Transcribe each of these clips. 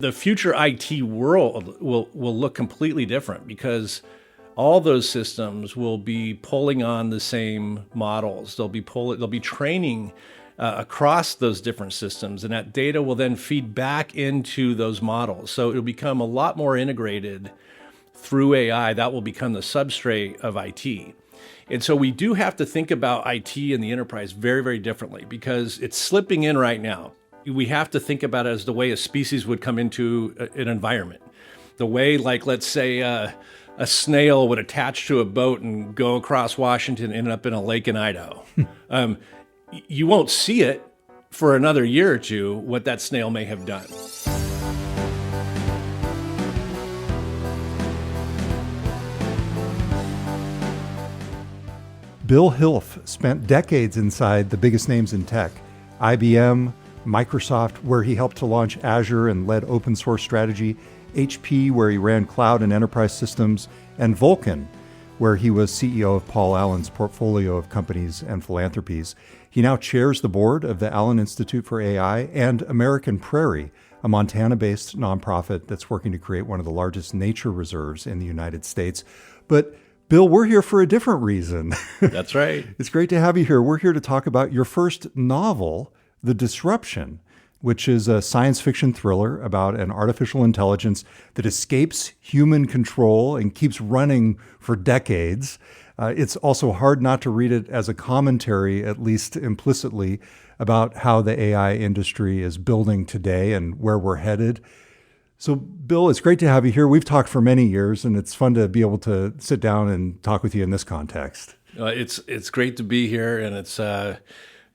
The future IT world will look completely different because all those systems will be pulling on the same models. They'll be training across those different systems, and that data will then feed back into those models. So it'll become a lot more integrated through AI. That will become the substrate of IT. And so we do have to think about IT in the enterprise very, very differently because it's slipping in right now. We have to think about it as the way a species would come into an environment. The way, like, let's say a snail would attach to a boat and go across Washington and end up in a lake in Idaho. You won't see it for another year or two, what that snail may have done. Bill Hilf spent decades inside the biggest names in tech, IBM, Microsoft, where he helped to launch Azure and led open source strategy, HP, where he ran cloud and enterprise systems, and Vulcan, where he was CEO of Paul Allen's portfolio of companies and philanthropies. He now chairs the board of the Allen Institute for AI and American Prairie, a Montana-based nonprofit that's working to create one of the largest nature reserves in the United States. But Bill, we're here for a different reason. That's right. It's great to have you here. We're here to talk about your first novel, The Disruption, which is a science fiction thriller about an artificial intelligence that escapes human control and keeps running for decades. It's also hard not to read it as a commentary, at least implicitly, about how the AI industry is building today and where we're headed. So, Bill, it's great to have you here. We've talked for many years, and it's fun to be able to sit down and talk with you in this context. It's great to be here, and it's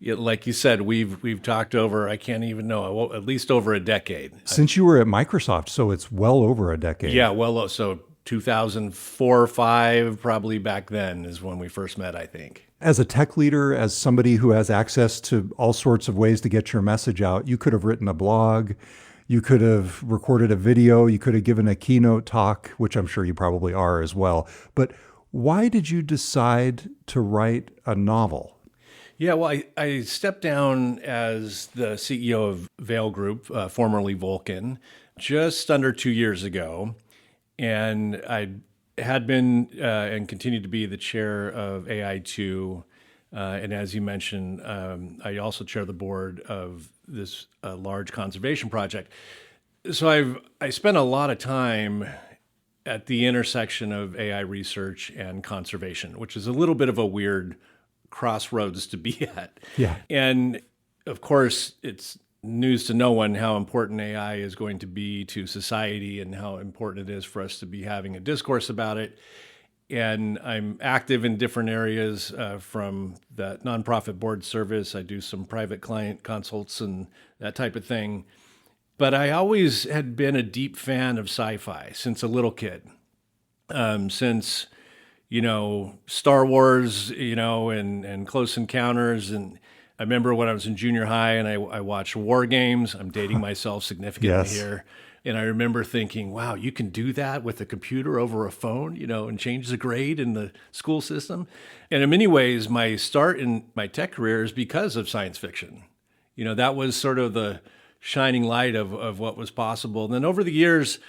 like you said, we've talked over, I can't even know, at least over a decade. Since you were at Microsoft, so it's well over a decade. Yeah, so 2004 or 5, probably back then is when we first met, I think. As a tech leader, as somebody who has access to all sorts of ways to get your message out, you could have written a blog, you could have recorded a video, you could have given a keynote talk, which I'm sure you probably are as well. But why did you decide to write a novel? Yeah, well, I stepped down as the CEO of Vail Group, formerly Vulcan, just under 2 years ago. And I had been and continued to be the chair of AI2. And as you mentioned, I also chair the board of this large conservation project. So I spent a lot of time at the intersection of AI research and conservation, which is a little bit of a weird crossroads to be at. Yeah. And of course, it's news to no one how important AI is going to be to society and how important it is for us to be having a discourse about it. And I'm active in different areas from that nonprofit board service. I do some private client consults and that type of thing. But I always had been a deep fan of sci-fi since a little kid. Since, Star Wars, and Close Encounters. And I remember when I was in junior high and I watched War Games. I'm dating myself significantly here. And I remember thinking, wow, you can do that with a computer over a phone, and change the grade in the school system. And in many ways, my start in my tech career is because of science fiction. That was sort of the shining light of what was possible. And then over the years,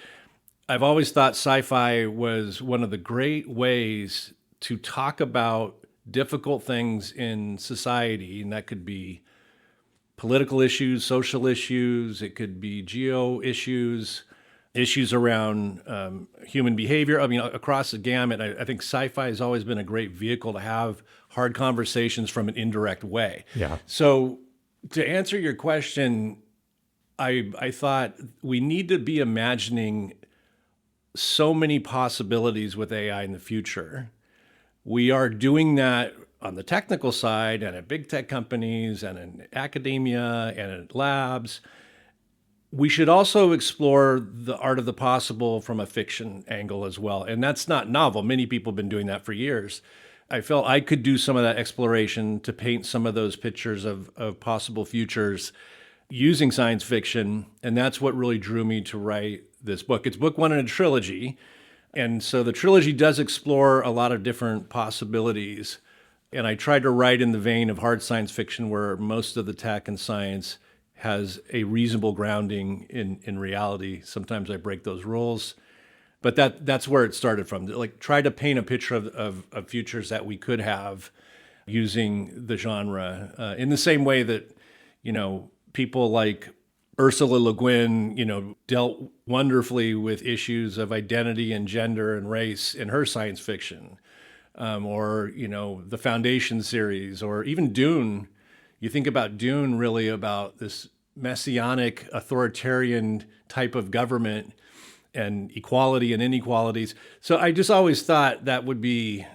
I've always thought sci-fi was one of the great ways to talk about difficult things in society. And that could be political issues, social issues, it could be geo issues, issues around human behavior. I mean, across the gamut, I think sci-fi has always been a great vehicle to have hard conversations from an indirect way. Yeah. So to answer your question, I thought we need to be imagining so many possibilities with AI in the future. We are doing that on the technical side and at big tech companies and in academia and at labs. We should also explore the art of the possible from a fiction angle as well. And that's not novel. Many people have been doing that for years. I felt I could do some of that exploration to paint some of those pictures of possible futures using science fiction. And that's what really drew me to write this book. It's book one in a trilogy. And so the trilogy does explore a lot of different possibilities. And I tried to write in the vein of hard science fiction where most of the tech and science has a reasonable grounding in reality. Sometimes I break those rules, but that's where it started from. Like, try to paint a picture of futures that we could have using the genre in the same way that, people like Ursula Le Guin, dealt wonderfully with issues of identity and gender and race in her science fiction, or the Foundation series, or even Dune. You think about Dune, really about this messianic, authoritarian type of government and equality and inequalities. So I just always thought that would be,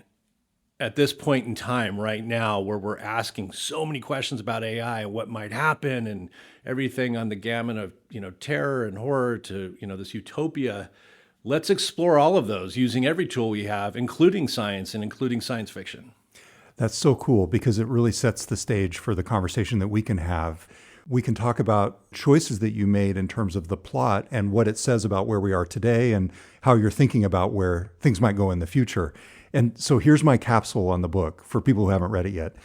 at this point in time right now, where we're asking so many questions about AI and what might happen and everything on the gamut of, terror and horror to, this utopia. Let's explore all of those using every tool we have, including science and including science fiction. That's so cool because it really sets the stage for the conversation that we can have. We can talk about choices that you made in terms of the plot and what it says about where we are today and how you're thinking about where things might go in the future. And so here's my capsule on the book for people who haven't read it yet.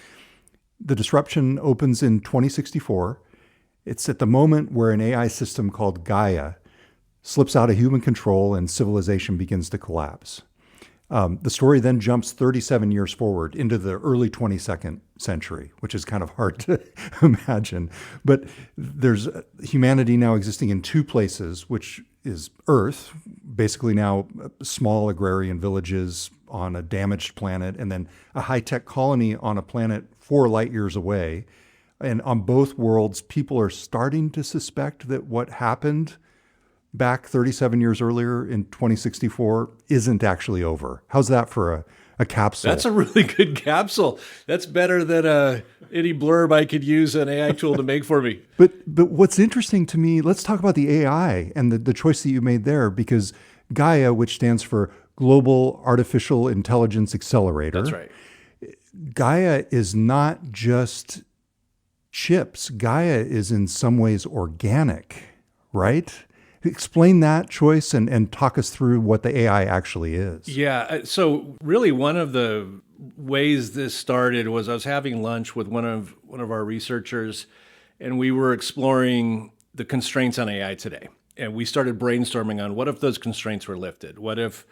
The Disruption opens in 2064. It's at the moment where an AI system called Gaia slips out of human control and civilization begins to collapse. The story then jumps 37 years forward into the early 22nd century, which is kind of hard to imagine. But there's humanity now existing in two places, which is Earth, basically now small agrarian villages on a damaged planet, and then a high-tech colony on a planet 4 light years away. And on both worlds, people are starting to suspect that what happened back 37 years earlier in 2064 isn't actually over. How's that for a capsule? That's a really good capsule. That's better than any blurb I could use an AI tool to make for me. But what's interesting to me, let's talk about the AI and the choice that you made there, because Gaia, which stands for Global Artificial Intelligence Accelerator. That's right. Gaia is not just chips. Gaia is in some ways organic, right? Explain that choice and talk us through what the AI actually is. Yeah. So really one of the ways this started was I was having lunch with one of our researchers, and we were exploring the constraints on AI today. And we started brainstorming on what if those constraints were lifted? What if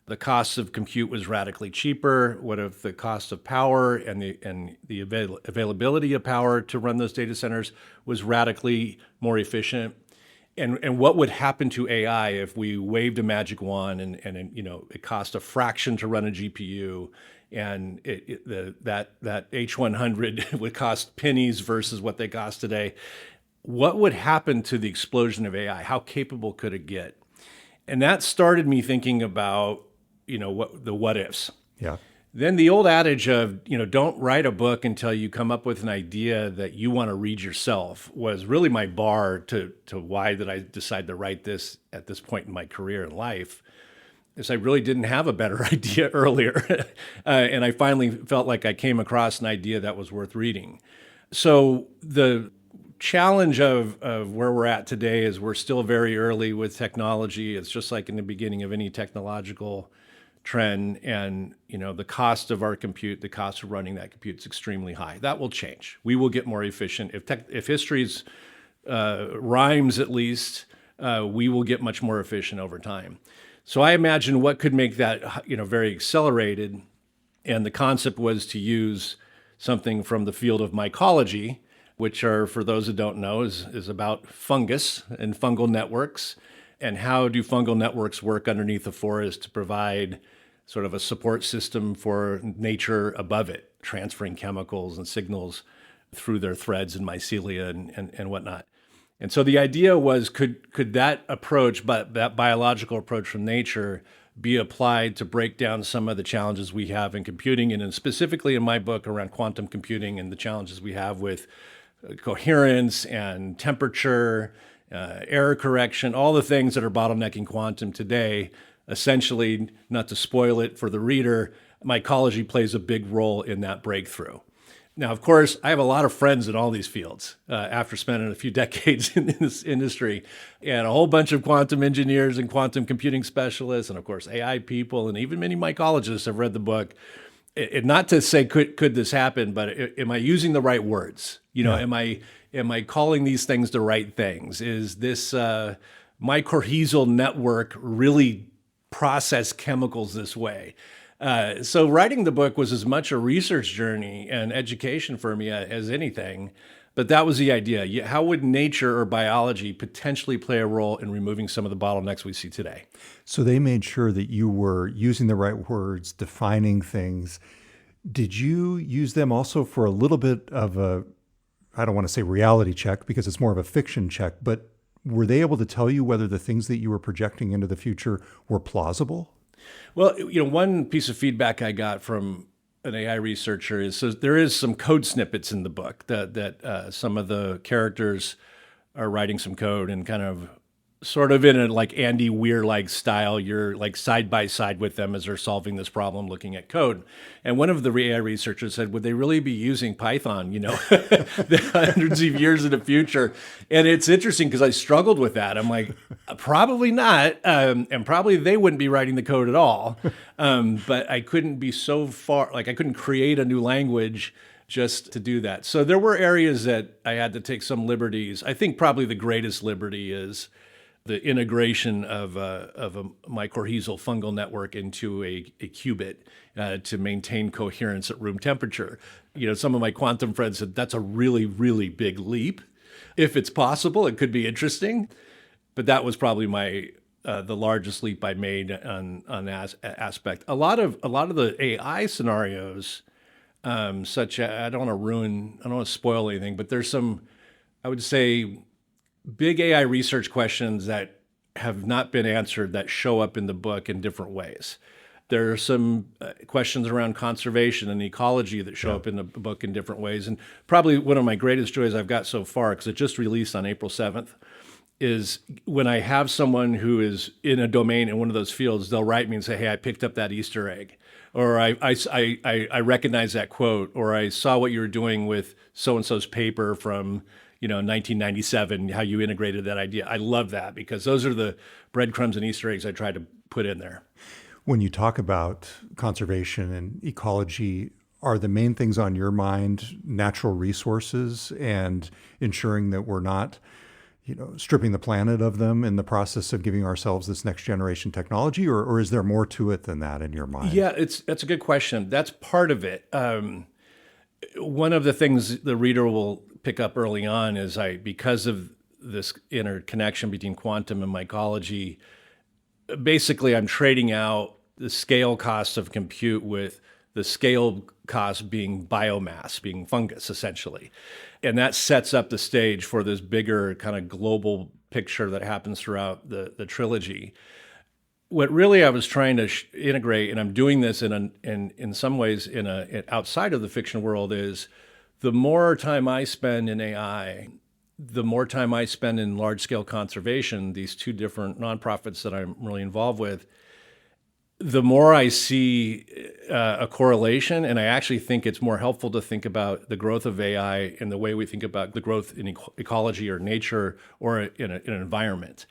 the cost of compute was radically cheaper? What if the cost of power and the availability of power to run those data centers was radically more efficient? And what would happen to AI if we waved a magic wand and it cost a fraction to run a GPU, and that H100 would cost pennies versus what they cost today? What would happen to the explosion of AI? How capable could it get? And that started me thinking about what ifs. Yeah. Then the old adage of, don't write a book until you come up with an idea that you want to read yourself was really my bar to why did I decide to write this at this point in my career and life, is I really didn't have a better idea earlier. And I finally felt like I came across an idea that was worth reading. So the challenge of where we're at today is we're still very early with technology. It's just like in the beginning of any technological trend, and the cost of our compute, the cost of running that compute is extremely high. That will change. We will get more efficient. If history's rhymes, at least, we will get much more efficient over time. So I imagine what could make that very accelerated, and the concept was to use something from the field of mycology, which are, for those who don't know, is about fungus and fungal networks. And how do fungal networks work underneath the forest to provide sort of a support system for nature above it, transferring chemicals and signals through their threads and mycelia and whatnot. And so the idea was, could that approach, but that biological approach from nature, be applied to break down some of the challenges we have in computing, and specifically in my book around quantum computing and the challenges we have with coherence and temperature, error correction, all the things that are bottlenecking quantum today. Essentially, not to spoil it for the reader, mycology plays a big role in that breakthrough. Now, of course, I have a lot of friends in all these fields after spending a few decades in this industry, and a whole bunch of quantum engineers and quantum computing specialists, and of course, AI people, and even many mycologists have read the book. Not to say could this happen, but am I using the right words? Yeah. Am I Am I calling these things the right things? Is this mycorrhizal network really process chemicals this way? So writing the book was as much a research journey and education for me as anything. But that was the idea. How would nature or biology potentially play a role in removing some of the bottlenecks we see today? So they made sure that you were using the right words, defining things. Did you use them also for a little bit of a, I don't want to say reality check because it's more of a fiction check, but were they able to tell you whether the things that you were projecting into the future were plausible? Well, one piece of feedback I got from an AI researcher is so there is some code snippets in the book that some of the characters are writing some code and kind of sort of in a like Andy Weir-like style. You're like side by side with them as they're solving this problem, looking at code. And one of the AI researchers said, would they really be using Python, the hundreds of years in the future? And it's interesting because I struggled with that. I'm like, probably not. And probably they wouldn't be writing the code at all. But I couldn't be so far, like I couldn't create a new language just to do that. So there were areas that I had to take some liberties. I think probably the greatest liberty is the integration of a mycorrhizal fungal network into a qubit to maintain coherence at room temperature. Some of my quantum friends said that's a really, really big leap. If it's possible, it could be interesting. But that was probably the largest leap I made on that aspect. A lot of the AI scenarios, such as I don't want to spoil anything, but there's some, I would say, big AI research questions that have not been answered that show up in the book in different ways. There are some questions around conservation and ecology that show up in the book in different ways. And probably one of my greatest joys I've got so far, because it just released on April 7th, is when I have someone who is in a domain in one of those fields, they'll write me and say, hey, I picked up that Easter egg, or I recognize that quote, or I saw what you were doing with so-and-so's paper from 1997, how you integrated that idea. I love that because those are the breadcrumbs and Easter eggs I try to put in there. When you talk about conservation and ecology, are the main things on your mind natural resources and ensuring that we're not, stripping the planet of them in the process of giving ourselves this next generation technology, or is there more to it than that in your mind? Yeah, that's a good question. That's part of it. One of the things the reader will pick up early on is because of this interconnection between quantum and mycology, basically I'm trading out the scale cost of compute with the scale cost being biomass, being fungus, essentially. And that sets up the stage for this bigger kind of global picture that happens throughout the trilogy. What really I was trying to integrate, and I'm doing this in some ways outside of the fiction world, is the more time I spend in AI, the more time I spend in large-scale conservation, these two different nonprofits that I'm really involved with, the more I see a correlation, and I actually think it's more helpful to think about the growth of AI and the way we think about the growth in ecology or nature or in an environment.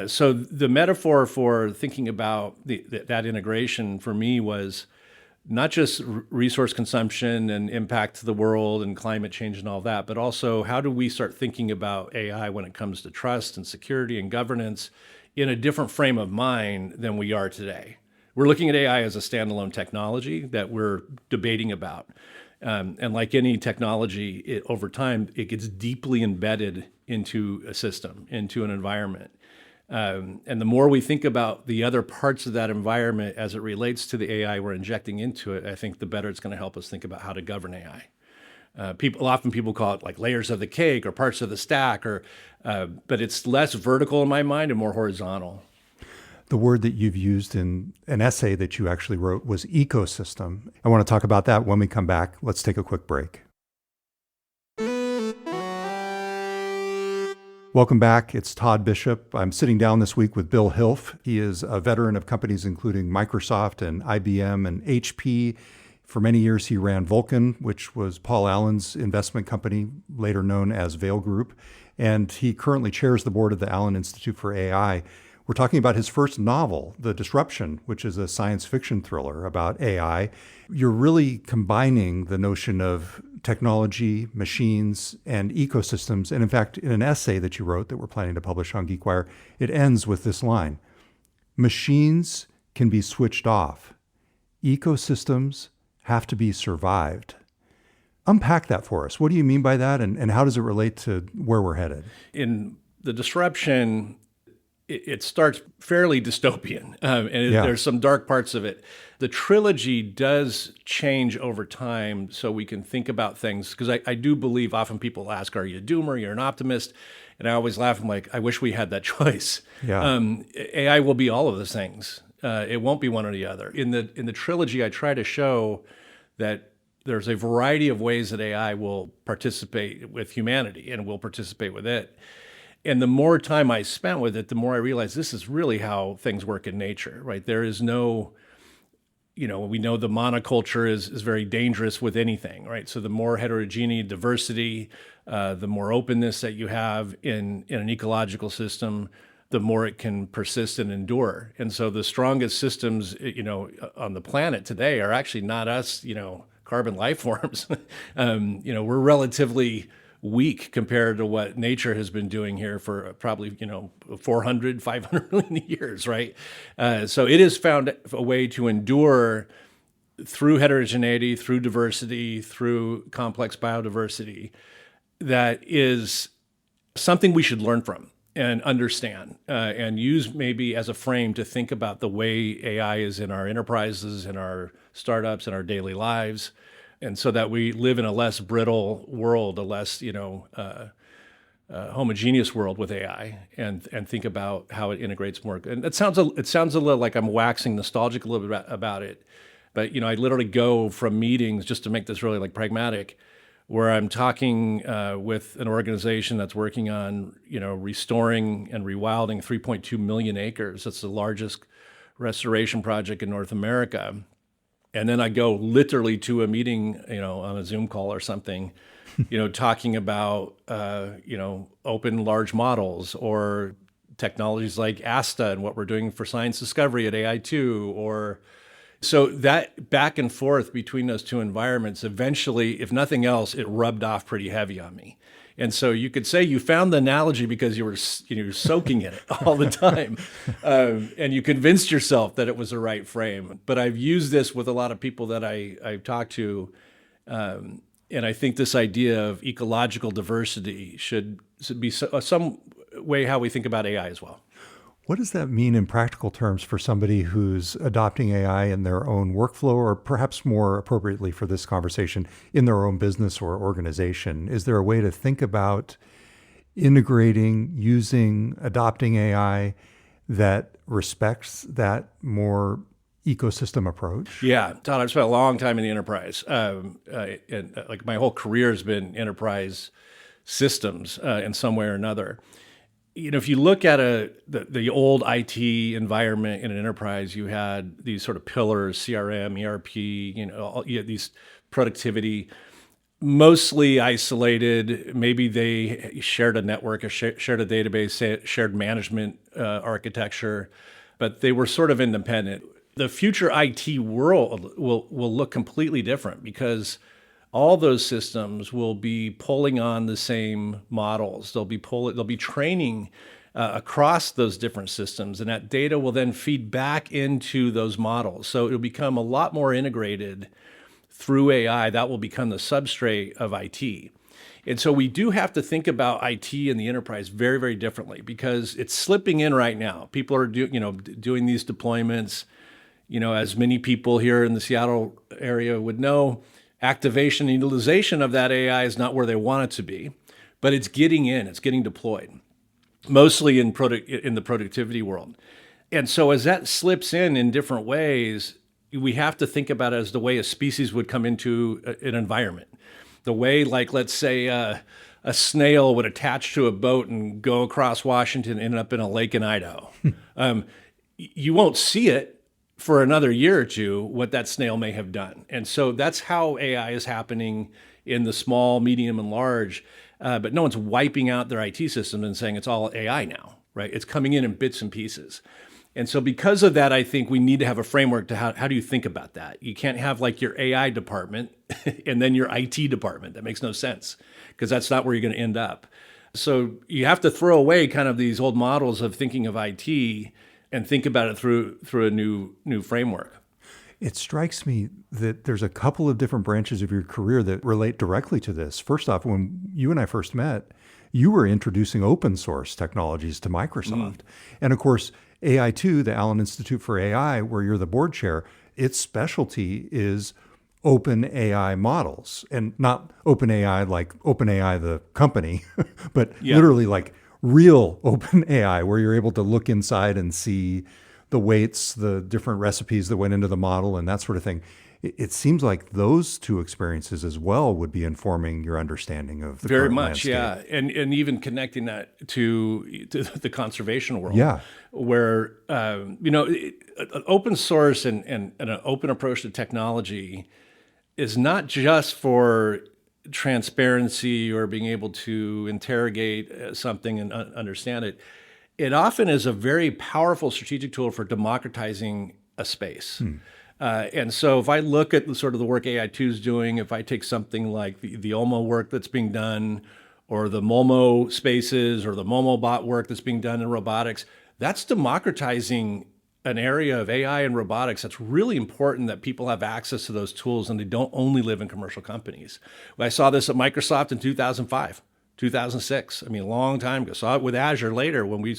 So the metaphor for thinking about that integration for me was not just resource consumption and impact to the world and climate change and all that, but also how do we start thinking about AI when it comes to trust and security and governance in a different frame of mind than we are today. We're looking at AI as a standalone technology that we're debating about. And like any technology, over time, it gets deeply embedded into a system, into an environment. And the more we think about the other parts of that environment as it relates to the AI we're injecting into it, I think the better it's going to help us think about how to govern AI. Often people call it like layers of the cake or parts of the stack, but it's less vertical in my mind and more horizontal. The word that you've used in an essay that you actually wrote was ecosystem. I want to talk about that when we come back. Let's take a quick break. Welcome back. It's Todd Bishop. I'm sitting down this week with Bill Hilf. He is a veteran of companies including Microsoft and IBM and HP. For many years, he ran Vulcan, which was Paul Allen's investment company, later known as Vail Group. And he currently chairs the board of the Allen Institute for AI. We're talking about his first novel, The Disruption, which is a science fiction thriller about AI. You're really combining the notion of technology, machines, and ecosystems. And in fact, in an essay that you wrote that we're planning to publish on GeekWire, it ends with this line: machines can be switched off. Ecosystems have to be survived. Unpack that for us. What do you mean by that, and how does it relate to where we're headed? In the disruption, it starts fairly dystopian, there's some dark parts of it. The trilogy does change over time, so we can think about things, because I do believe often people ask, are you a doomer, you're an optimist? And I always laugh, I'm like, I wish we had that choice. Yeah. AI will be all of those things. It won't be one or the other. In the trilogy, I try to show that there's a variety of ways that AI will participate with humanity and will participate with it. And the more time I spent with it, the more I realized this is really how things work in nature, right? There is no, we know the monoculture is very dangerous with anything, right? So the more heterogeneity, diversity, the more openness that you have in an ecological system, the more it can persist and endure. And so the strongest systems, on the planet today are actually not us, carbon life forms. We're relatively weak compared to what nature has been doing here for probably 400, 500 million years, right? So it has found a way to endure through heterogeneity, through diversity, through complex biodiversity. That is something we should learn from and understand, and use maybe as a frame to think about the way AI is in our enterprises, in our startups, in our daily lives. And so that we live in a less brittle world, a less, homogeneous world with AI, and think about how it integrates more. And it sounds a little like I'm waxing nostalgic a little bit about it, but I literally go from meetings, just to make this really like pragmatic, where I'm talking with an organization that's working on restoring and rewilding 3.2 million acres. That's the largest restoration project in North America. And then I go literally to a meeting, on a Zoom call or something, talking about, open large models or technologies like ASTA and what we're doing for science discovery at AI2. So that back and forth between those two environments, eventually, if nothing else, it rubbed off pretty heavy on me. And so you could say you found the analogy because you were soaking in it all the time, and you convinced yourself that it was the right frame. But I've used this with a lot of people that I've talked to, and I think this idea of ecological diversity should be some way how we think about AI as well. What does that mean in practical terms for somebody who's adopting AI in their own workflow, or perhaps more appropriately for this conversation, in their own business or organization? Is there a way to think about integrating, using, adopting AI that respects that more ecosystem approach? Yeah, Todd, I've spent a long time in the enterprise, and like my whole career has been enterprise systems in some way or another. If you look at the old IT environment in an enterprise, you had these sort of pillars: CRM, ERP, you had these productivity, mostly isolated. Maybe they shared a network, shared a database, shared management architecture, but they were sort of independent. The future IT world will look completely different, because all those systems will be pulling on the same models. They'll be training across those different systems, and that data will then feed back into those models. So it'll become a lot more integrated through AI. That will become the substrate of IT. And so we do have to think about IT in the enterprise very, very differently, because it's slipping in right now. People are doing these deployments. As many people here in the Seattle area would know, activation and utilization of that AI is not where they want it to be, but it's getting deployed, mostly in the productivity world. And so as that slips in different ways, we have to think about it as the way a species would come into an environment. The way, like, let's say a snail would attach to a boat and go across Washington and end up in a lake in Idaho. You won't see it for another year or two, what that snail may have done. And so that's how AI is happening in the small, medium, and large. But no one's wiping out their IT system and saying it's all AI now, right? It's coming in bits and pieces. And so because of that, I think we need to have a framework to how do you think about that? You can't have like your AI department and then your IT department. That makes no sense because that's not where you're going to end up. So you have to throw away kind of these old models of thinking of IT and think about it through a new framework. It strikes me that there's a couple of different branches of your career that relate directly to this. First off, when you and I first met, you were introducing open source technologies to Microsoft. And of course, AI2, the Allen Institute for AI, where you're the board chair, its specialty is open AI models. And not open AI like OpenAI, the company, but literally like real open AI, where you're able to look inside and see the weights, the different recipes that went into the model and that sort of thing. It seems like those two experiences as well would be informing your understanding of the very current much, landscape. and even connecting that to the conservation world, Yeah. where open source and an open approach to technology is not just for transparency or being able to interrogate something and understand it. It often is a very powerful strategic tool for democratizing a space. And so if I look at sort of the work AI2 is doing, if I take something like the OMO work that's being done, or the MOMO spaces, or the MOMO bot work that's being done in robotics, that's democratizing an area of AI and robotics that's really important, that people have access to those tools and they don't only live in commercial companies. I saw this at Microsoft in 2005, 2006. I mean, a long time ago. Saw it with Azure later when we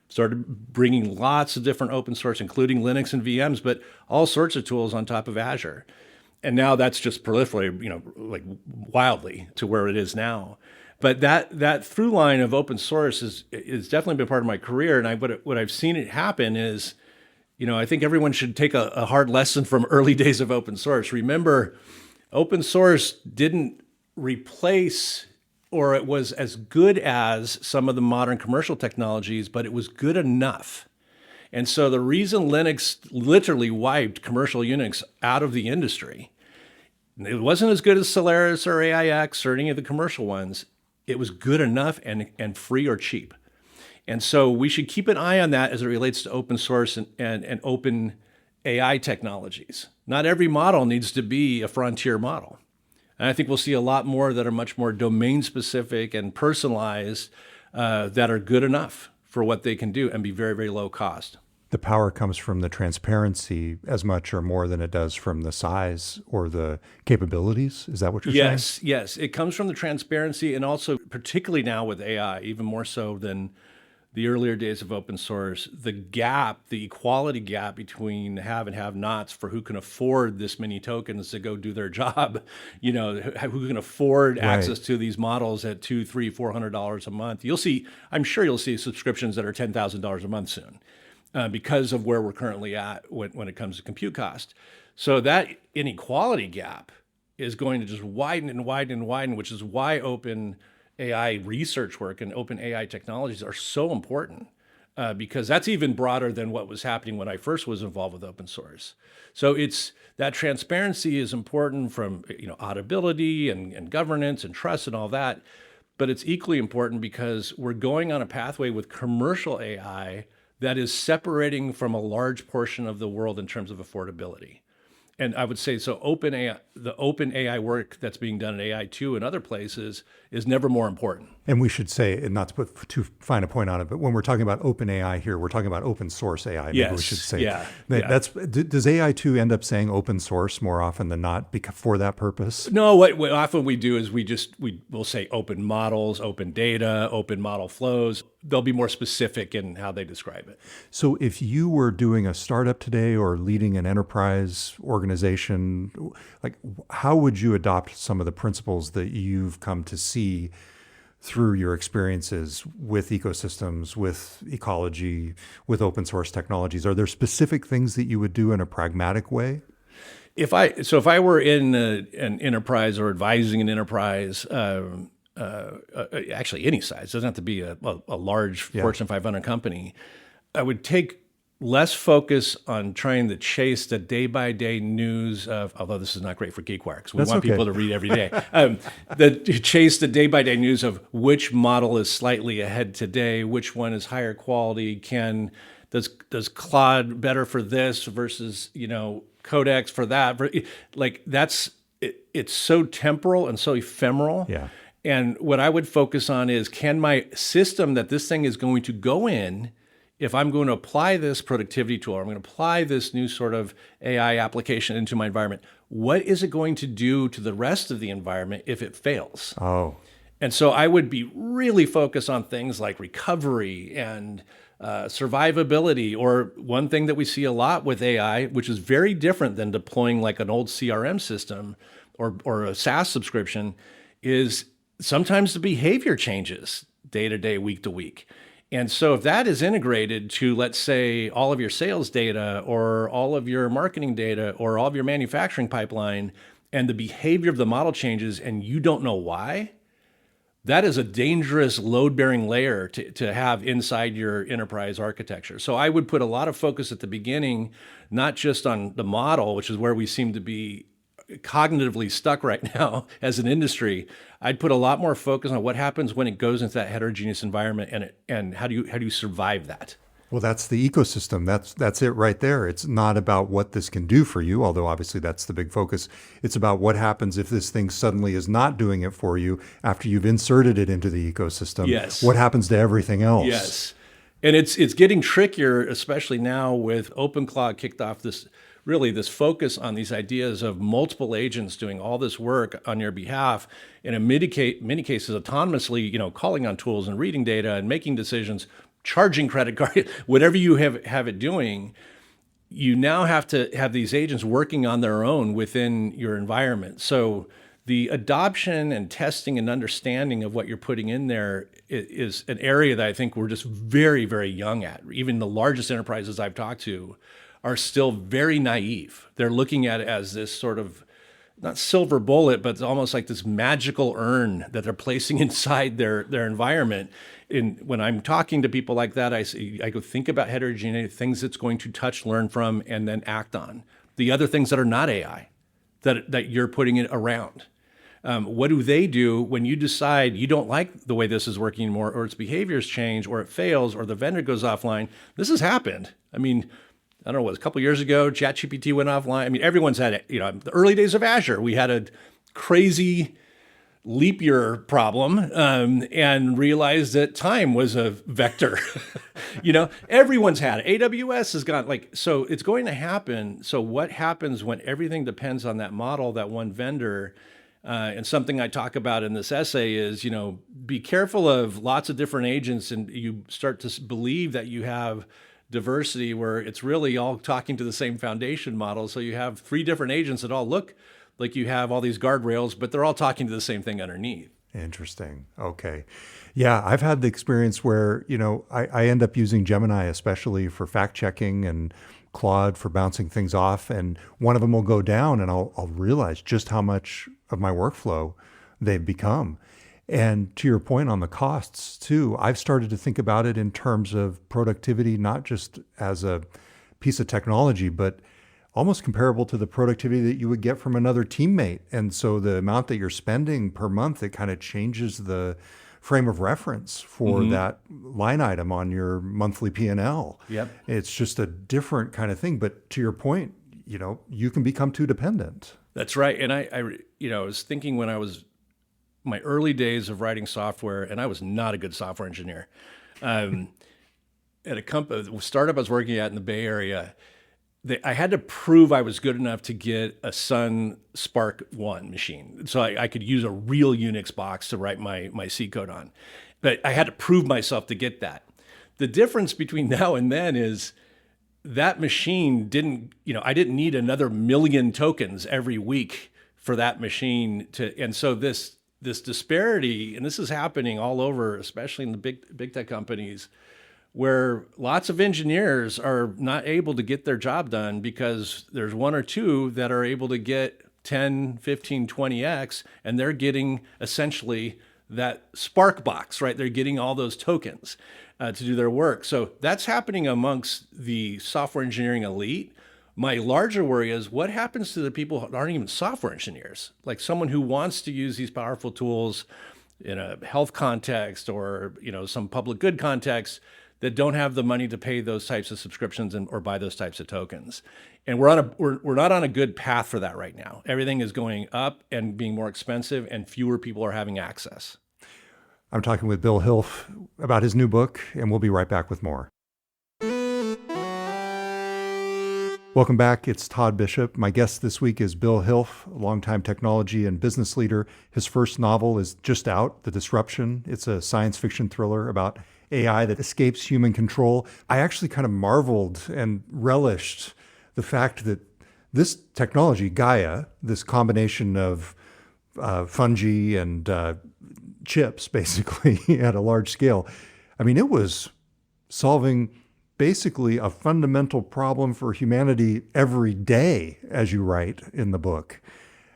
started bringing lots of different open source, including Linux and VMs, but all sorts of tools on top of Azure. And now that's just proliferated, like wildly to where it is now. But that through line of open source is definitely been part of my career. And what I've seen it happen is, I think everyone should take a hard lesson from early days of open source. Remember, open source didn't replace, or it was as good as some of the modern commercial technologies, but it was good enough. And so the reason Linux literally wiped commercial Unix out of the industry, it wasn't as good as Solaris or AIX or any of the commercial ones. It was good enough and free or cheap. And so we should keep an eye on that as it relates to open source and open AI technologies. Not every model needs to be a frontier model. And I think we'll see a lot more that are much more domain specific and personalized, that are good enough for what they can do and be very, very low cost. The power comes from the transparency as much or more than it does from the size or the capabilities. Is that what you're saying? Yes. It comes from the transparency, and also particularly now with AI, even more so than the earlier days of open source, the equality gap between have and have nots for who can afford this many tokens to go do their job, who can afford access to these models at $200, $300, $400 a month. I'm sure you'll see subscriptions that are $10,000 a month soon, because of where we're currently at when it comes to compute cost. So that inequality gap is going to just widen and widen and widen, which is why open AI research work and open AI technologies are so important, because that's even broader than what was happening when I first was involved with open source. So it's that transparency is important from auditability and governance and trust and all that, but it's equally important because we're going on a pathway with commercial AI that is separating from a large portion of the world in terms of affordability. And I would say, so the open AI work that's being done at AI2 and other places is never more important. And we should say, and not to put too fine a point on it, but when we're talking about open AI here, we're talking about open source AI. Maybe we should say does AI2 end up saying open source more often than not for that purpose? No, what often we do is we'll say open models, open data, open model flows. They'll be more specific in how they describe it. So if you were doing a startup today or leading an enterprise organization, like how would you adopt some of the principles that you've come to see through your experiences with ecosystems, with ecology, with open source technologies? Are there specific things that you would do in a pragmatic way? If I were in an enterprise or advising an enterprise, actually any size, doesn't have to be a large Fortune 500 company, I would take less focus on trying to chase the day-by-day news of, although this is not great for GeekWire because we want people to read every day, chase the day-by-day news of which model is slightly ahead today, which one is higher quality, does Claude better for this versus, Codex for that? Like it's so temporal and so ephemeral. Yeah. And what I would focus on is, can my system that this thing is going to go in, if I'm going to apply this productivity tool, or I'm going to apply this new sort of AI application into my environment, what is it going to do to the rest of the environment if it fails? Oh, And so I would be really focused on things like recovery and survivability, or one thing that we see a lot with AI, which is very different than deploying like an old CRM system or a SaaS subscription, is sometimes the behavior changes day to day, week to week. And so if that is integrated to, let's say, all of your sales data or all of your marketing data or all of your manufacturing pipeline, and the behavior of the model changes and you don't know why, that is a dangerous load-bearing layer to have inside your enterprise architecture. So I would put a lot of focus at the beginning, not just on the model, which is where we seem to be cognitively stuck right now as an industry. I'd put a lot more focus on what happens when it goes into that heterogeneous environment, and how do you survive that? well, that's the ecosystem. That's it right there. It's not about what this can do for you, although obviously that's the big focus. It's about what happens if this thing suddenly is not doing it for you after you've inserted it into the ecosystem. Yes. What happens to everything else? Yes. And it's getting trickier, especially now with OpenClaw kicked off this focus on these ideas of multiple agents doing all this work on your behalf, and in many cases autonomously, calling on tools and reading data and making decisions, charging credit card, whatever you have it doing. You now have to have these agents working on their own within your environment. So the adoption and testing and understanding of what you're putting in there is an area that I think we're just very, very young at. Even the largest enterprises I've talked to are still very naive. They're looking at it as this sort of, not silver bullet, but it's almost like this magical urn that they're placing inside their environment. And when I'm talking to people like that, I go, think about heterogeneity, things it's going to touch, learn from, and then act on. The other things that are not AI, that you're putting it around. What do they do when you decide you don't like the way this is working anymore, or its behaviors change, or it fails, or the vendor goes offline? This has happened. I mean, I don't know, a couple years ago, ChatGPT went offline. I mean, everyone's had it. The early days of Azure, we had a crazy leap year problem, and realized that time was a vector. Everyone's had it. AWS has got so it's going to happen. So what happens when everything depends on that model, that one vendor? And something I talk about in this essay is, be careful of lots of different agents, and you start to believe that you have diversity where it's really all talking to the same foundation model. So you have 3 different agents that all look like you have all these guardrails, but they're all talking to the same thing underneath. Interesting. Okay. Yeah, I've had the experience where, I end up using Gemini, especially for fact checking, and Claude for bouncing things off. And one of them will go down and I'll realize just how much of my workflow they've become. And to your point on the costs too, I've started to think about it in terms of productivity, not just as a piece of technology, but almost comparable to the productivity that you would get from another teammate. And so the amount that you're spending per month, it kind of changes the frame of reference for that line item on your monthly P&L. Yep. It's just a different kind of thing. But to your point, you can become too dependent. That's right. And I was thinking when I was my early days of writing software, and I was not a good software engineer, at a startup I was working at in the Bay Area, I had to prove I was good enough to get a Sun Spark 1 machine. So I could use a real Unix box to write my C code on. But I had to prove myself to get that. The difference between now and then is that machine I didn't need another million tokens every week for that machine and so this disparity, and this is happening all over, especially in the big tech companies, where lots of engineers are not able to get their job done because there's 1 or 2 that are able to get 10, 15, 20x, and they're getting essentially that Spark box, right? They're getting all those tokens to do their work. So that's happening amongst the software engineering elite. My larger worry is what happens to the people who aren't even software engineers, like someone who wants to use these powerful tools in a health context or some public good context. that don't have the money to pay those types of subscriptions or buy those types of tokens. And we're not on a good path for that right now. Everything is going up and being more expensive, and fewer people are having access. I'm talking with Bill Hilf about his new book, and we'll be right back with more. Welcome back. It's Todd Bishop. My guest this week is Bill Hilf, a longtime technology and business leader. His first novel is just out, The Disruption. It's a science fiction thriller about AI that escapes human control. I actually kind of marveled and relished the fact that this technology, Gaia, this combination of fungi and chips, basically, at a large scale, I mean, it was solving basically a fundamental problem for humanity every day, as you write in the book.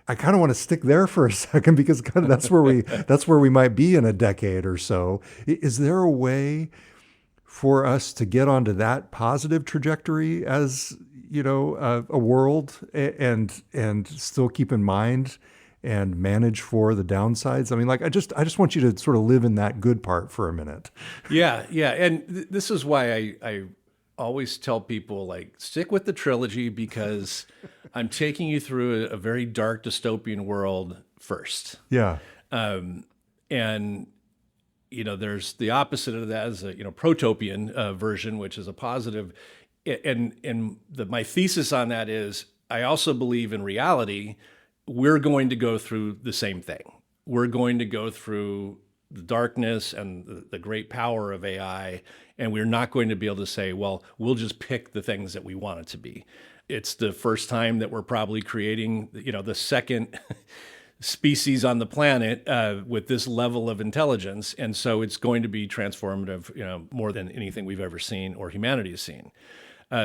I kind of want to stick there for a second because kind of that's where we might be in a decade or so. Is there a way for us to get onto that positive trajectory as, you know, a world and still keep in mind and manage for the downsides? I mean, like, I just want you to sort of live in that good part for a minute. Yeah. And this is why I always tell people, like, stick with the trilogy, because I'm taking you through a very dark dystopian world first. Yeah. And, you know, there's the opposite of that is a, you know, protopian version, which is a positive. My thesis on that is I also believe in reality, we're going to go through the same thing. We're going to go through the darkness and the great power of AI, and we're not going to be able to say, well, we'll just pick the things that we want it to be. It's the first time that we're probably creating, you know, the second species on the planet with this level of intelligence, and so it's going to be transformative, you know, more than anything we've ever seen or humanity has seen.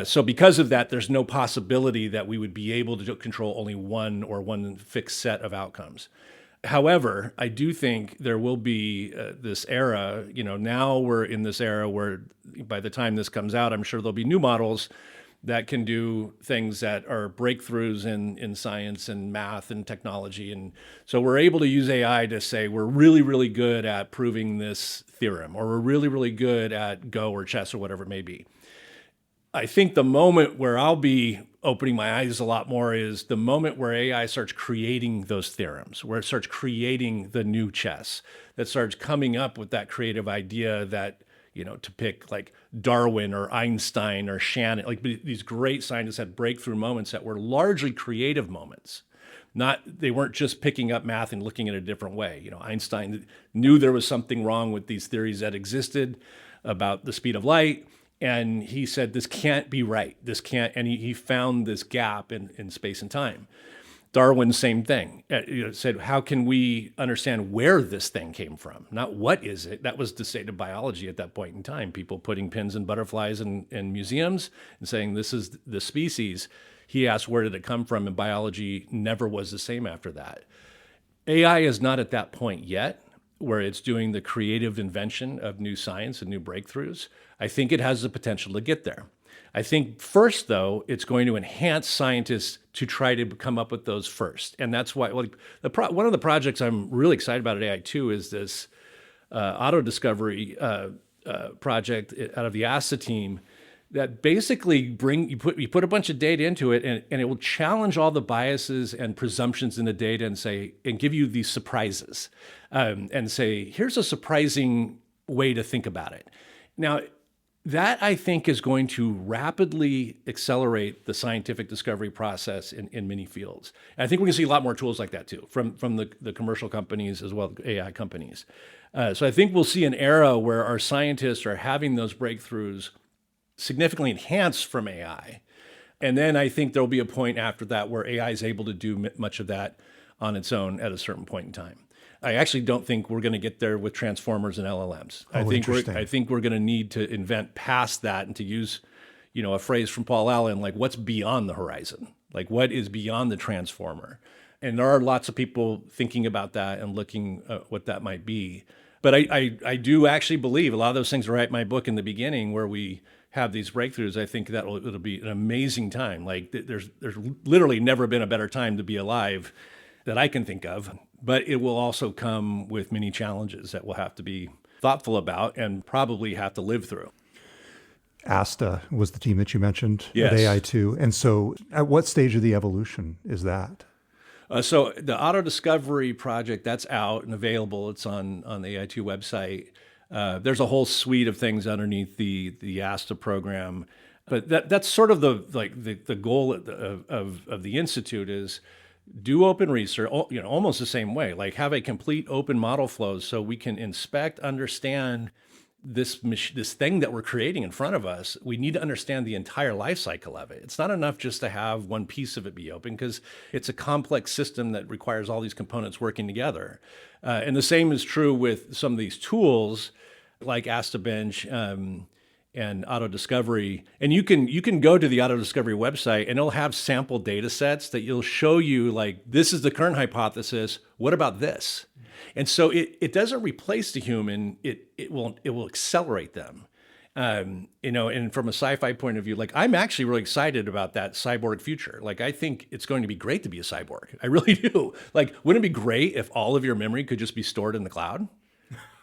So because of that, there's no possibility that we would be able to control only one fixed set of outcomes. However, I do think there will be this era, you know, now we're in this era where by the time this comes out, I'm sure there'll be new models that can do things that are breakthroughs in science and math and technology. And so we're able to use AI to say we're really, really good at proving this theorem, or we're really, really good at Go or chess or whatever it may be. I think the moment where I'll be opening my eyes a lot more is the moment where AI starts creating those theorems, where it starts creating the new chess, that starts coming up with that creative idea that, you know, to pick like Darwin or Einstein or Shannon, like these great scientists had breakthrough moments that were largely creative moments. They weren't just picking up math and looking at it a different way. You know, Einstein knew there was something wrong with these theories that existed about the speed of light. And he said, this can't be right. This can't, and he found this gap in space and time. Darwin, same thing. You know, said, how can we understand where this thing came from? Not what is it? That was the state of biology at that point in time. People putting pins in butterflies in museums and saying, this is the species. He asked, where did it come from? And biology never was the same after that. AI is not at that point yet, where it's doing the creative invention of new science and new breakthroughs. I think it has the potential to get there. I think first, though, it's going to enhance scientists to try to come up with those first. And that's why one of the projects I'm really excited about at AI2 is this auto discovery project out of the ASA team that basically you put a bunch of data into it, and it will challenge all the biases and presumptions in the data and give you these surprises and say, here's a surprising way to think about it. Now, that I think is going to rapidly accelerate the scientific discovery process in many fields. And I think we're going to see a lot more tools like that too, from the commercial companies as well as AI companies. So I think we'll see an era where our scientists are having those breakthroughs significantly enhanced from AI. And then I think there'll be a point after that where AI is able to do much of that on its own at a certain point in time. I actually don't think we're going to get there with transformers and LLMs. I think we're going to need to invent past that, and to use, you know, a phrase from Paul Allen, like, what's beyond the horizon? Like, what is beyond the transformer? And there are lots of people thinking about that and looking at what that might be. But I do actually believe a lot of those things are right in my book in the beginning, where we have these breakthroughs. I think that it'll be an amazing time. Like, there's literally never been a better time to be alive that I can think of. But it will also come with many challenges that we'll have to be thoughtful about and probably have to live through. Asta was the team that you mentioned Yes. at AI2. And so at what stage of the evolution is that? So the auto discovery project, that's out and available. It's on the AI2 website. There's a whole suite of things underneath the ASTA program, but that's sort of the goal of the institute is do open research, almost the same way, like have a complete open model flow so we can inspect, understand this thing that we're creating in front of us. We need to understand the entire life cycle of it. It's not enough just to have one piece of it be open because it's a complex system that requires all these components working together. And the same is true with some of these tools like AstaBench and Auto Discovery. And you can go to the Auto Discovery website and it'll have sample data sets that you'll show you like, this is the current hypothesis. What about this? And so it doesn't replace the human, it will accelerate them. And from a sci-fi point of view, like I'm actually really excited about that cyborg future. Like I think it's going to be great to be a cyborg. I really do. Like, wouldn't it be great if all of your memory could just be stored in the cloud?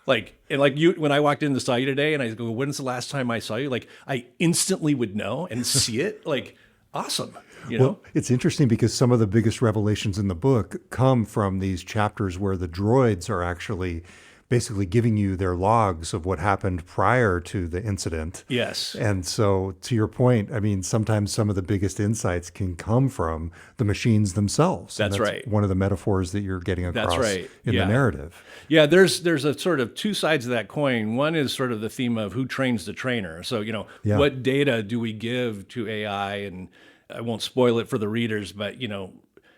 When I walked in to saw you today and I go, when's the last time I saw you? Like I instantly would know and see it. Like, awesome. Well, it's interesting because some of the biggest revelations in the book come from these chapters where the droids are actually basically giving you their logs of what happened prior to the incident. Yes. And so to your point, I mean, sometimes some of the biggest insights can come from the machines themselves. That's right. One of the metaphors that you're getting across in the narrative. Yeah, there's a sort of two sides of that coin. One is sort of the theme of who trains the trainer. So, what data do we give to AI? And I won't spoil it for the readers, but,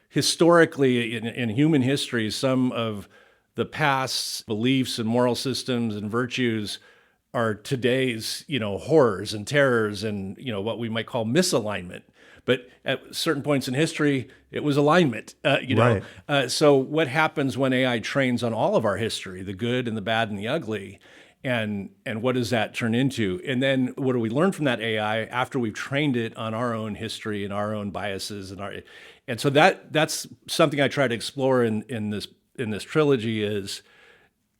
historically in human history, some of the past beliefs and moral systems and virtues are today's, horrors and terrors and, what we might call misalignment. But at certain points in history, it was alignment, Right. So what happens when AI trains on all of our history, the good and the bad and the ugly? And what does that turn into? And then what do we learn from that AI after we've trained it on our own history and our own biases and so that's something I try to explore in this trilogy is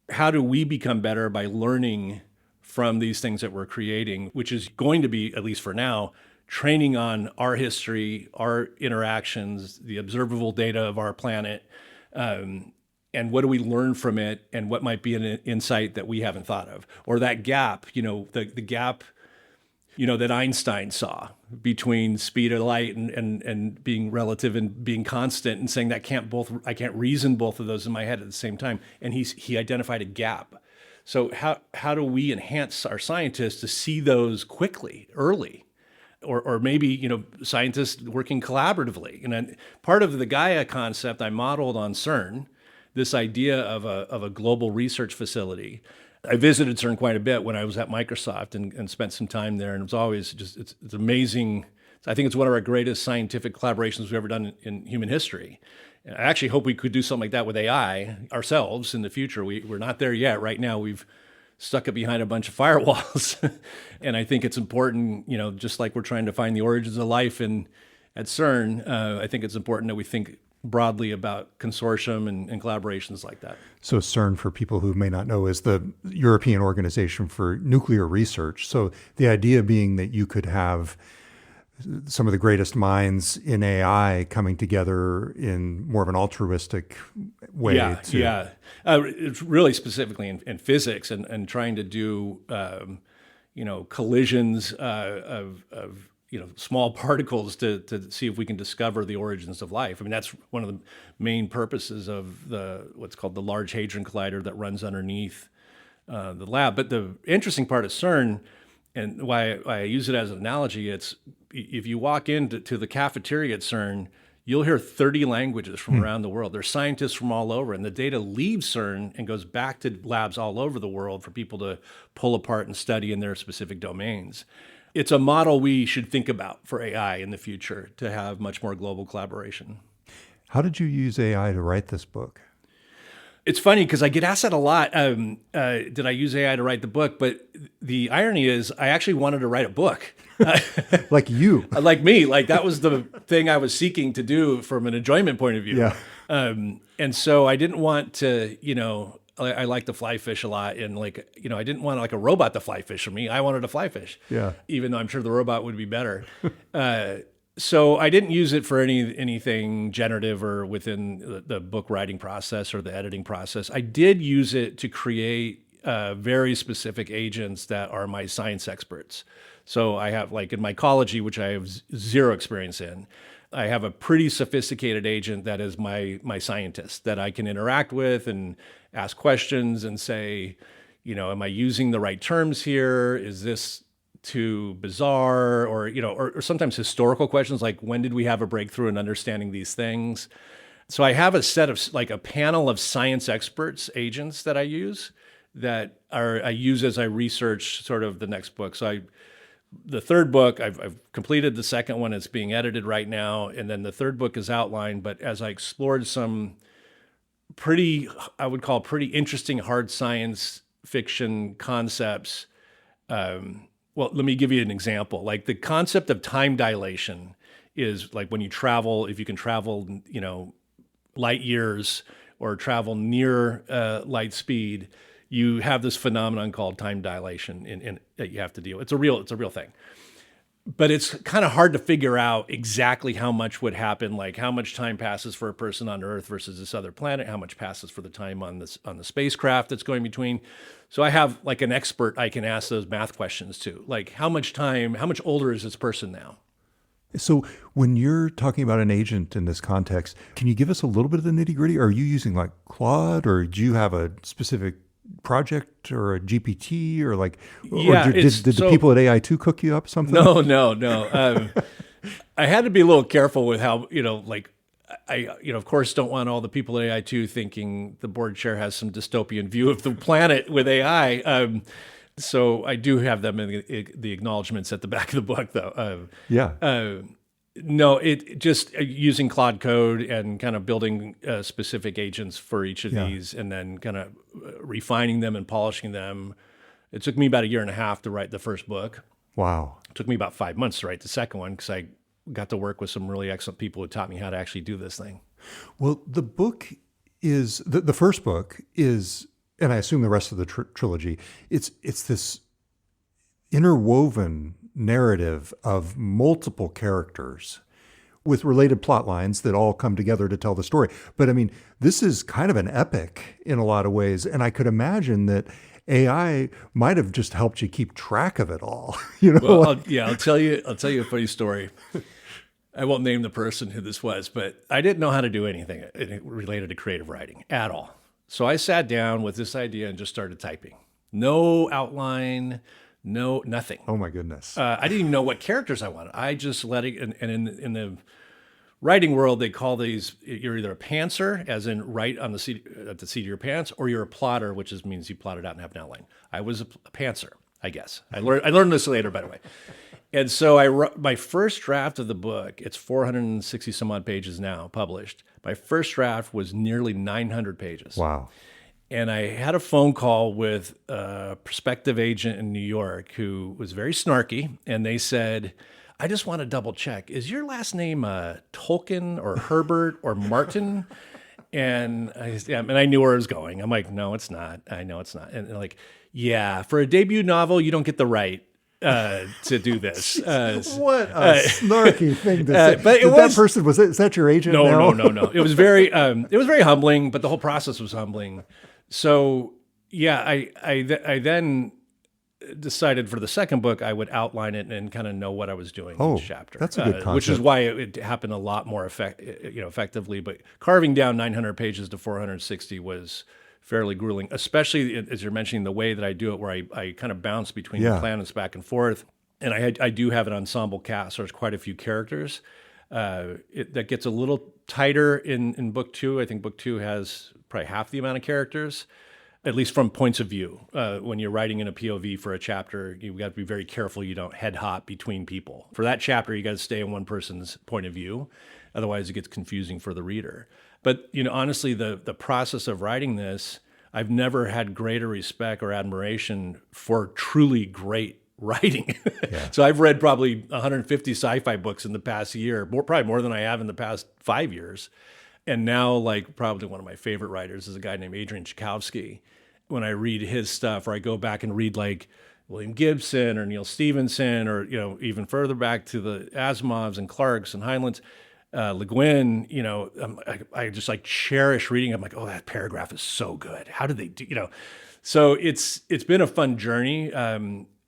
how do we become better by learning from these things that we're creating, which is going to be, at least for now, training on our history, our interactions, the observable data of our planet, and what do we learn from it, and what might be an insight that we haven't thought of, or that gap, the gap, that Einstein saw between speed of light and being relative and being constant, and saying that I can't reason both of those in my head at the same time, and he identified a gap. So how do we enhance our scientists to see those quickly, early? Or maybe, scientists working collaboratively. And then part of the Gaia concept I modeled on CERN, this idea of a global research facility. I visited CERN quite a bit when I was at Microsoft and spent some time there. And it was always just, it's amazing. I think it's one of our greatest scientific collaborations we've ever done in human history. And I actually hope we could do something like that with AI ourselves in the future. We're not there yet. Right now, we've stuck it behind a bunch of firewalls. And I think it's important, just like we're trying to find the origins of life at CERN, I think it's important that we think broadly about consortium and collaborations like that. So CERN, for people who may not know, is the European Organization for Nuclear Research. So the idea being that you could have some of the greatest minds in AI coming together in more of an altruistic way. It's really specifically in physics and trying to do, collisions of small particles to see if we can discover the origins of life. I mean, that's one of the main purposes of what's called the Large Hadron Collider that runs underneath the lab. But the interesting part of CERN, and why I use it as an analogy, it's if you walk into the cafeteria at CERN, you'll hear 30 languages from around the world. There's scientists from all over, and the data leaves CERN and goes back to labs all over the world for people to pull apart and study in their specific domains. It's a model we should think about for AI in the future to have much more global collaboration. How did you use AI to write this book? It's funny because I get asked that a lot. Did I use AI to write the book? But the irony is I actually wanted to write a book. Like you. Like me. Like that was the thing I was seeking to do from an enjoyment point of view. Yeah. And so I didn't want to, I like to fly fish a lot, and like, I didn't want like a robot to fly fish for me. I wanted to fly fish. Yeah. Even though I'm sure the robot would be better. So I didn't use it for anything generative or within the book writing process or the editing process. I did use it to create very specific agents that are my science experts. So I have, like in mycology, which I have zero experience in, I have a pretty sophisticated agent that is my scientist that I can interact with and ask questions and say, am I using the right terms here? Is this too bizarre? Or, or sometimes historical questions like, when did we have a breakthrough in understanding these things? So I have a set of, like a panel of science experts, agents that I use I use as I research sort of the next book. So the third book, I've completed the second one. It's being edited right now. And then the third book is outlined. But as I explored some I would call pretty interesting hard science fiction concepts. Well, let me give you an example. Like the concept of time dilation is like when you travel, if you can travel, light years or travel near light speed, you have this phenomenon called time dilation that you have to deal with. It's a real thing. But it's kind of hard to figure out exactly how much would happen, like how much time passes for a person on Earth versus this other planet, how much passes for the time on the spacecraft that's going between. So I have like an expert I can ask those math questions to, like how much older is this person now? So when you're talking about an agent in this context, can you give us a little bit of the nitty-gritty? Are you using like Claude, or do you have a specific project or a GPT, or like, yeah, or did the people at AI2 cook you up something? No. I had to be a little careful with how, I of course don't want all the people at AI2 thinking the board chair has some dystopian view of the planet with AI. So I do have them in the acknowledgments at the back of the book, though. No, it just using Claude Code and kind of building specific agents for each of these, and then kind of refining them and polishing them. It took me about 1.5 years to write the first book. Wow. It took me about 5 months to write the second one because I got to work with some really excellent people who taught me how to actually do this thing. Well, the book is, the first book is, and I assume the rest of the trilogy, it's this interwoven narrative of multiple characters with related plot lines that all come together to tell the story. But I mean, this is kind of an epic in a lot of ways. And I could imagine that AI might have just helped you keep track of it all. Well, I'll tell you a funny story. I won't name the person who this was, but I didn't know how to do anything related to creative writing at all. So I sat down with this idea and just started typing. No outline, nothing. Oh my goodness. I didn't even know what characters I wanted. I just let it, and in the writing world, they call these, you're either a pantser, as in write on the seat of your pants, or you're a plotter, which means you plot it out and have an outline. I was a pantser, I guess. I learned this later, by the way. And so I wrote my first draft of the book. It's 460 some odd pages now, published. My first draft was nearly 900 pages. Wow. And I had a phone call with a prospective agent in New York who was very snarky. And they said, I just want to double check. Is your last name Tolkien or Herbert or Martin? And I knew where it was going. I'm like, no, it's not. I know it's not. And they're like, yeah, for a debut novel, you don't get the right to do this. What a snarky thing to say. But is that your agent? No. It was very humbling, but the whole process was humbling. So yeah, I then decided for the second book I would outline it and kind of know what I was doing each chapter. That's a good concept. Which is why it happened a lot more effectively. But carving down 900 pages to 460 was fairly grueling, especially as you're mentioning the way that I do it, where I kind of bounce between the planets back and forth. And I do have an ensemble cast, so there's quite a few characters. That gets a little tighter in book 2. I think book 2 has probably half the amount of characters, at least from points of view. When you're writing in a POV for a chapter, you've got to be very careful you don't head hop between people. For that chapter, you got to stay in one person's point of view. Otherwise, it gets confusing for the reader. But honestly, the process of writing this, I've never had greater respect or admiration for truly great writing. Yeah. So I've read probably 150 sci-fi books in the past year, probably more than I have in the past 5 years. And now, like, probably one of my favorite writers is a guy named Adrian Tchaikovsky. When I read his stuff, or I go back and read like William Gibson or Neil Stephenson, or, even further back to the Asimovs and Clarks and Heinleins, Le Guin, I just like cherish reading. I'm like, oh, that paragraph is so good. How did they do, So it's been a fun journey.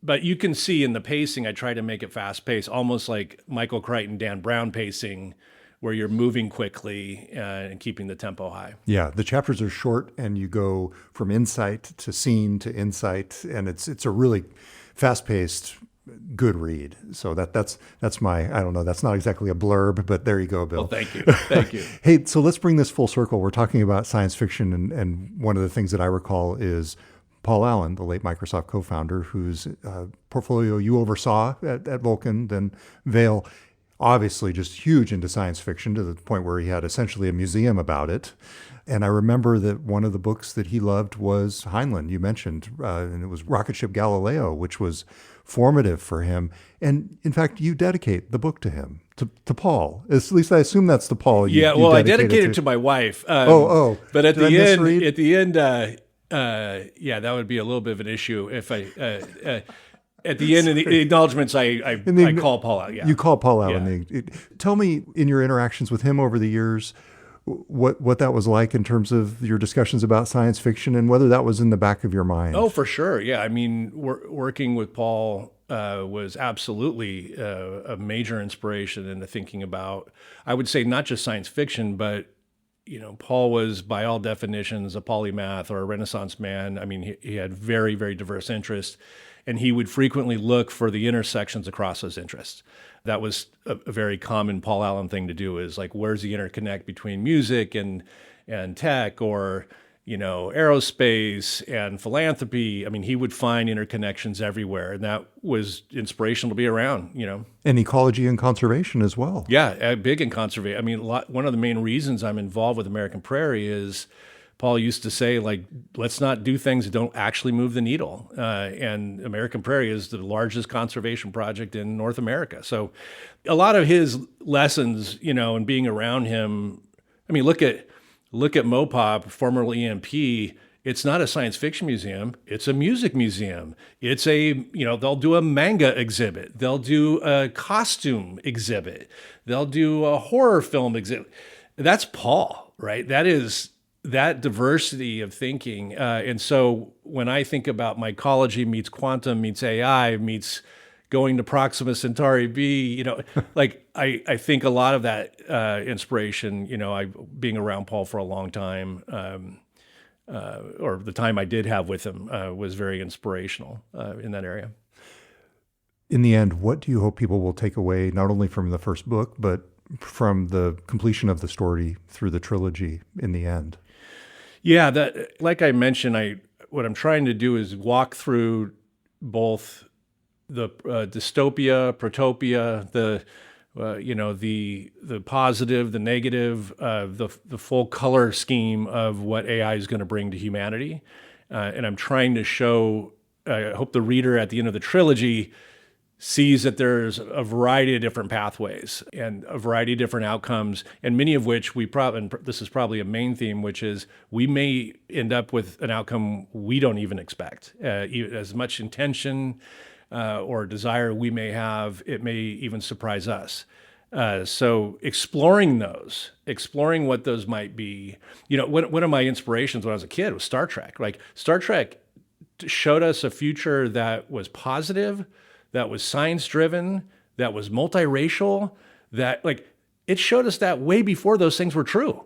But you can see in the pacing, I try to make it fast paced, almost like Michael Crichton, Dan Brown pacing, where you're moving quickly and keeping the tempo high. Yeah, the chapters are short, and you go from insight to scene to insight, and it's a really fast-paced, good read. So that's my, I don't know, that's not exactly a blurb, but there you go, Bill. Well, thank you. Hey, so let's bring this full circle. We're talking about science fiction, and one of the things that I recall is Paul Allen, the late Microsoft co-founder, whose portfolio you oversaw at Vulcan, then Vail. Obviously just huge into science fiction to the point where he had essentially a museum about it. And I remember that one of the books that he loved was Heinlein, you mentioned, and it was Rocket Ship Galileo, which was formative for him. And in fact, you dedicate the book to him, to Paul. At least I assume that's to Paul. I dedicated it to my wife. But at the end, that would be a little bit of an issue if I... At the end of the acknowledgments, I call Paul out. Yeah, you call Paul out. Yeah. Tell me, in your interactions with him over the years, what that was like in terms of your discussions about science fiction, and whether that was in the back of your mind. Oh, for sure. Yeah, I mean, working with Paul was absolutely a major inspiration into thinking about, I would say, not just science fiction, but Paul was, by all definitions, a polymath or a Renaissance man. I mean, he had very, very diverse interests. And he would frequently look for the intersections across those interests. That was a very common Paul Allen thing to do, is like, where's the interconnect between music and tech, or, aerospace and philanthropy? I mean, he would find interconnections everywhere, and that was inspirational to be around, And ecology and conservation as well. Yeah, big in conservation. I mean, one of the main reasons I'm involved with American Prairie is Paul used to say, like, let's not do things that don't actually move the needle. And American Prairie is the largest conservation project in North America. So a lot of his lessons, and being around him, I mean, look at Mopop, formerly EMP. It's not a science fiction museum. It's a music museum. It's they'll do a manga exhibit. They'll do a costume exhibit. They'll do a horror film exhibit. That's Paul, right? That diversity of thinking. And so when I think about mycology meets quantum meets AI meets going to Proxima Centauri B, like I think a lot of that inspiration, being around Paul for a long time, or the time I did have with him, was very inspirational in that area. In the end, what do you hope people will take away, not only from the first book, but from the completion of the story through the trilogy in the end? Yeah, that, like I mentioned, what I'm trying to do is walk through both the dystopia, protopia, the positive, the negative, the full color scheme of what AI is going to bring to humanity, and I'm trying to show. I hope the reader at the end of the trilogy sees that there's a variety of different pathways and a variety of different outcomes, and many of which and this is probably a main theme, which is we may end up with an outcome we don't even expect. As much intention or desire we may have, it may even surprise us. So exploring what those might be. One of my inspirations when I was a kid was Star Trek. Like, Star Trek showed us a future that was positive, that was science-driven, that was multiracial, that, like, it showed us that way before those things were true.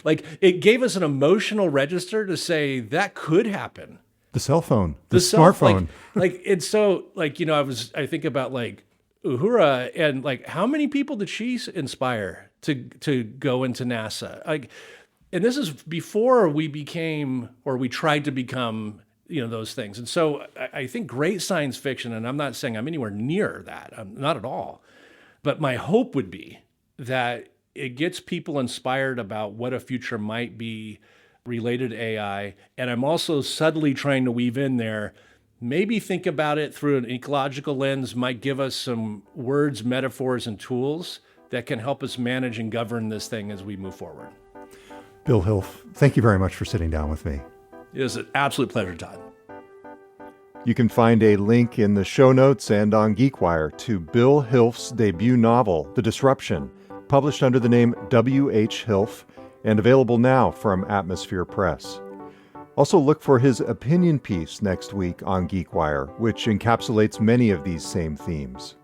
Like, it gave us an emotional register to say that could happen. The cell phone, the smartphone. It's so, like, I think about, like, Uhura, and, like, how many people did she inspire to go into NASA? Like, and this is before we became, or we tried to become, those things. And so I think great science fiction, and I'm not saying I'm anywhere near that, I'm not at all, but my hope would be that it gets people inspired about what a future might be related to AI. And I'm also subtly trying to weave in there, maybe think about it through an ecological lens, might give us some words, metaphors, and tools that can help us manage and govern this thing as we move forward. Bill Hilf, thank you very much for sitting down with me. It is an absolute pleasure, Todd. You can find a link in the show notes and on GeekWire to Bill Hilf's debut novel, The Disruption, published under the name W.H. Hilf and available now from Atmosphere Press. Also look for his opinion piece next week on GeekWire, which encapsulates many of these same themes.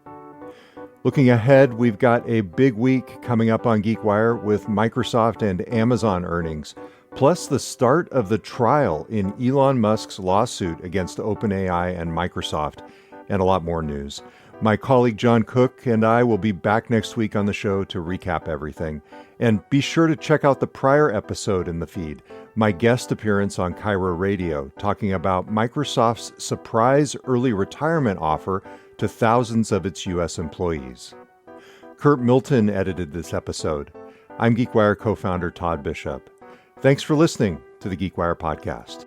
Looking ahead, we've got a big week coming up on GeekWire with Microsoft and Amazon earnings, plus the start of the trial in Elon Musk's lawsuit against OpenAI and Microsoft, and a lot more news. My colleague John Cook and I will be back next week on the show to recap everything. And be sure to check out the prior episode in the feed, my guest appearance on Cairo Radio, talking about Microsoft's surprise early retirement offer to thousands of its U.S. employees. Curt Milton edited this episode. I'm GeekWire co-founder Todd Bishop. Thanks for listening to the GeekWire podcast.